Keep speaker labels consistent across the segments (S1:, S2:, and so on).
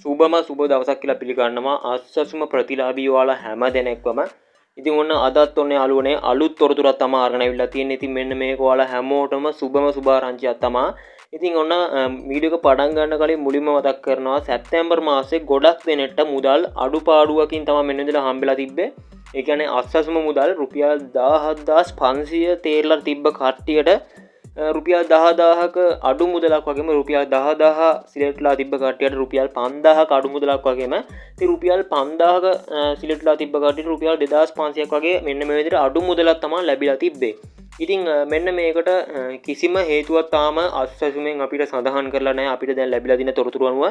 S1: සුබම සුබ දවසක් කියලා පිළිගන්නවා අස්සසුම ප්‍රතිලාභී ඔයාලා හැම දෙනෙක්වම. ඉතින් ඔන්න අදත් ඔන්න යාළුවනේ අලුත් තොරතුරක් තමයි අරගෙන අවිල්ලා තියෙන්නේ. ඉතින් මෙන්න මේක ඔයාලා හැමෝටම සුබම සුභාරංචියක් තමයි. ඉතින් ඔන්න වීඩියෝ එක පටන් ගන්න කලින් මුලින්ම මතක් කරනවා සැප්තැම්බර් මාසේ ගොඩක් දෙනෙක්ට මුදල් අඩුපාඩුවකින් තමයි මෙන්න මෙතන හම්බෙලා තිබ්බේ. ඒ කියන්නේ අස්සසුම මුදල් රුපියල් 17500 තේරලා තිබ්බ කට්ටියට රුපියල් 10000ක අඩු මුදලක් වගේම රුපියල් 10000 සිලෙට්ලා තිබ්බ කට්ටියට රුපියල් 5000ක අඩු මුදලක් වගේම ඉතින් රුපියල් 5000ක සිලෙට්ලා තිබ්බ කට්ටියට රුපියල් 2500ක් වගේ මෙන්න මේ විදිහට අඩු මුදලක් තමයි ලැබිලා තිබ්බේ. ඉතින් මෙන්න මේකට කිසිම හේතුවක් තාම අස්සසුමෙන් අපිට සඳහන් කරලා නැහැ. අපිට දැන් ලැබිලා තියෙන තොරතුරු අනුව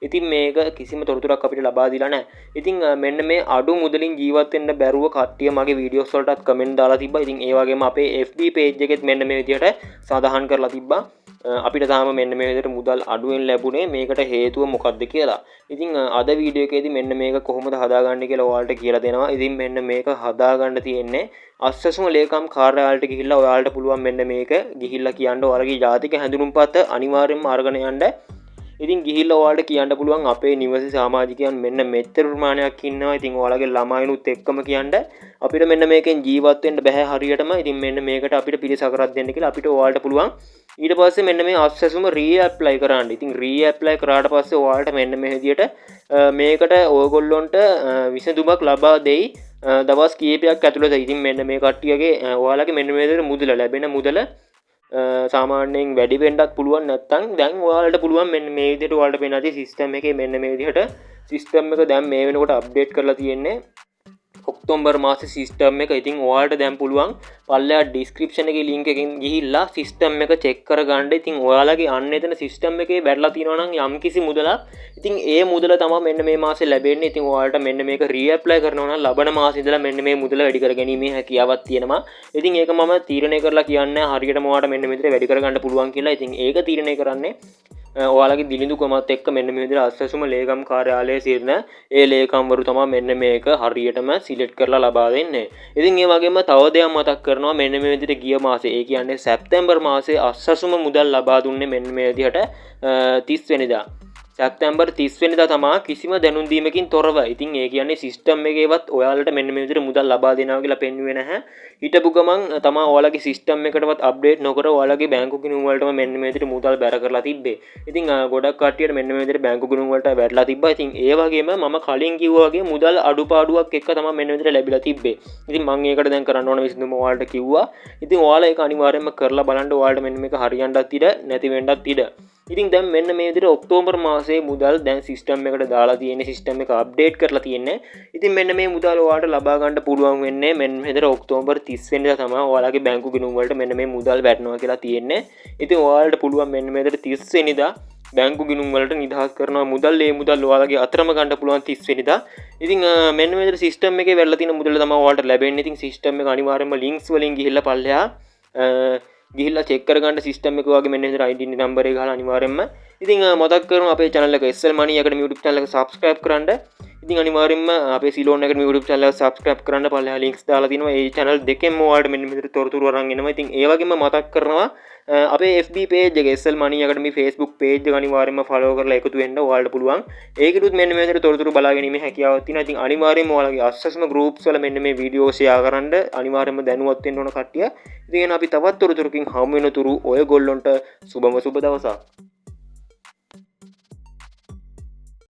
S1: ඉතින් මේක කිසිම තොරතුරක් අපිට ලබා දීලා නැහැ. ඉතින් මෙන්න මේ අඩු මුදලින් ජීවත් වෙන්න බැරුව කට්ටිය මගේ වීඩියෝස් වලටත් කමෙන්ට් දාලා තිබ්බා. ඉතින් ඒ වගේම අපේ FB page එකෙත් මෙන්න මේ විදිහට සඳහන් කරලා තිබ්බා. අපිට තාම මෙන්න මේ විදිහට මුදල් අඩුවෙන් ලැබුණේ මේකට හේතුව මොකක්ද කියලා. ඉතින් අද වීඩියෝ එකේදී මෙන්න මේක කොහොමද හදාගන්නේ කියලා ඔයාලට කියලා දෙනවා. ඉතින් මෙන්න මේක හදාගන්න තියෙන්නේ අස්සසුම ලේකම් කාර්යාලයට ගිහිල්ලා ඔයාලට පුළුවන් මෙන්න මේක ගිහිල්ලා කියන්න ඔයාලගේ ජාතික හැඳුනුම්පත අනිවාර්යෙන්ම අරගෙන යන්න. ඉතින් ගිහිල්ලා ඔයාලට කියන්න පුළුවන් අපේ නිවසේ සමාජිකයන් මෙන්න මෙච්චර ප්‍රමාණයක් ඉන්නවා. ඉතින් ඔයාලගේ ළමයිනුත් එක්කම කියන්න අපිට මෙන්න මේකෙන් ජීවත් වෙන්න බෑ හරියටම. ඉතින් මෙන්න මේකට අපිට පිළිසකරක් දෙන්න කියලා අපිට ඔයාලට පුළුවන්. ඊට පස්සේ මෙන්න මේ අස්සසුම රීඇප්ලයි කරන්න. ඉතින් රීඇප්ලයි කරාට පස්සේ ඔයාලට මෙන්න මේ විදියට මේකට ඕගොල්ලොන්ට විසඳුමක් ලබා දෙයි දවස් කීපයක් ඇතුළත. ඉතින් මෙන්න මේ කට්ටියගේ ඔයාලගේ මෙන්න මේ විදියට මුදල ලැබෙන මුදල සාමාන්‍යයෙන් වැඩි වෙන්නත් පුළුවන්. නැත්නම් දැන් ඔයාලට පුළුවන් මෙන්න මේ විදිහට ඔයාලට පේන ඇති සිස්ටම් එකේ මෙන්න මේ විදිහට සිස්ටම් එක දැන් මේ වෙනකොට අප්ඩේට් කරලා තියෙන්නේ ඔක්තෝබර් මාසේ සිස්ටම් එක. ඉතින් ඔයාලට දැන් පුළුවන් පල්ලෙහා ඩිස්ක්‍රිප්ෂන් එකේ ලින්ක් එකකින් ගිහිල්ලා සිස්ටම් එක චෙක් කරගන්න. ඉතින් ඔයාලගේ අන්න එතන සිස්ටම් එකේ වැටලා තියෙනවා නම් යම්කිසි මුදලක් ඉතින් ඒ මුදල තමයි මෙන්න මේ මාසේ ලැබෙන්නේ. ඉතින් ඔයාලට මෙන්න මේක රීඇප්ලයි කරනවා නම් ලබන මාසේ ඉඳලා මෙන්න මේ මුදල වැඩි කර ගැනීමේ හැකියාවක් තියෙනවා. ඉතින් ඒක මම තීරණය කරලා කියන්නේ හරියටම ඔයාලට මෙන්න මෙතන වැඩි කරගන්න පුළුවන් කියලා. ඉතින් ඒක තීරණය කරන්නේ ඔයාලගේ දිලිඳුකමත් එක්ක මෙන්න මේ විදිහට අස්සසුම ලේකම් කාර්යාලයේ සිටින ඒ ලේකම්වරු තමයි මෙන්න මේක හරියටම සිලෙක්ට් කරලා ලබා දෙන්නේ. ඉතින් ඒ වගේම තව දෙයක් මතක් කරනවා මෙන්න මේ විදිහට ගිය මාසේ ඒ කියන්නේ සැප්තැම්බර් මාසේ අස්සසුම මුදල් ලබා දුන්නේ මෙන්න මේ විදිහට 30 වෙනිදා. සැප්තැම්බර් 30 වෙනිදා තමයි කිසිම දැනුම් දීමකින් තොරව. ඉතින් ඒ කියන්නේ සිස්ටම් එකේවත් ඔයාලට මෙන්න මේ විදිහට මුදල් ලබා දෙනවා කියලා පෙන්වුවේ නැහැ. හිටපු ගමන් තමයි ඔයාලගේ සිස්ටම් එකකටවත් අප්ඩේට් නොකර ඔයාලගේ බැංකු ගිණුම් වලටම මෙන්න මේ විදිහට මුදල් බැර කරලා තිබ්බේ. ඉතින් ගොඩක් කට්ටියට මෙන්න මේ විදිහට බැංකු ගිණුම් වලට වැටලා තිබ්බා. ඉතින් ඒ වගේම මම කලින් කිව්වා වගේ මුදල් අඩුපාඩුවක් එක්ක තමයි මෙන්න මේ විදිහට ලැබිලා තිබ්බේ. ඉතින් මම ඒකට දැන් කරන්න ඕන විසඳුම ඔයාලට කිව්වා. ඉතින් ඔයාලා ඒක අනිවාර්යයෙන්ම කරලා බලන්න. ඔයාලට මෙන්න මේක හරියන්නත් ඉඩ නැති වෙන්නත් ඉඩ. ඉතින් දැන් මෙන්න මේ විදිහට ඔක්තෝබර් මාසේ මුදල් දැන් සිස්ටම් එකට දාලා තියෙන්නේ. සිස්ටම් එක අප්ඩේට් කරලා තියෙන්නේ. ඉතින් මෙන්න මේ මුදල් ඔයාලට ලබා ගන්න පුළුවන් වෙන්නේ මෙන්න මේ විදිහට ඔක්තෝබර් 30 වෙනිදා තමයි ඔයාලගේ බැංකු ගිණුම් වලට මෙන්න මේ මුදල් වැටෙනවා කියලා තියෙන්නේ. ඉතින් ඔයාලට පුළුවන් මෙන්න මේ විදිහට 30 වෙනිදා බැංකු ගිණුම් වලට නිදහස් කරනවා මුදල්. ඒ මුදල් ඔයාලගේ අතරම ගන්න පුළුවන් 30 වෙනිදා. ඉතින් මෙන්න මේ විදිහට සිස්ටම් එකේ වැටලා තියෙන මුදල තමයි ඔයාලට ලැබෙන්නේ. ඉතින් සිස්ටම් එක අනිවාර්යයෙන්ම ලින්ක්ස් වලින් ගිහිල්ලා පල්ලෙහා ගිහිල්ලා චෙක් කරගන්න සිස්ටම් එක වගේ මෙන්න විදිහට ID නම්බර් එක ගහලා අනිවාර්යයෙන්ම. ඉතින් මතක් කරනවා අපේ channel එක SL Money Academy YouTube channel එක subscribe කරන්න. ඉතින් අනිවාර්යයෙන්ම අපේ සිලෝන් Academy YouTube channel එක subscribe කරන්න පල්ලෙහා links දාලා තිනවා. ඒ channel දෙකෙන්ම ඔයාලට මෙන්න මෙතන තොරතුරු අරන් එනවා. ඉතින් ඒ වගේම මතක් කරනවා අපේ FB page එක SL Money Academy Facebook page එක අනිවාර්යයෙන්ම follow කරලා එකතු වෙන්න ඔයාලට පුළුවන්. ඒකෙදුත් මෙන්න මේ විදිහට තොරතුරු බලා ගැනීමේ හැකියාවක් තියෙනවා. ඉතින් අනිවාර්යයෙන්ම ඔයාලගේ අස්සසම groups වල මෙන්න මේ වීඩියෝ share කරන්න අනිවාර්යයෙන්ම දැනුවත් වෙන්න ඕන කට්ටිය. ඉතින් අපි තවත් තොරතුරකින් හමු වෙනතුරු ඔයගොල්ලොන්ට සුබම සුබ දවසක්.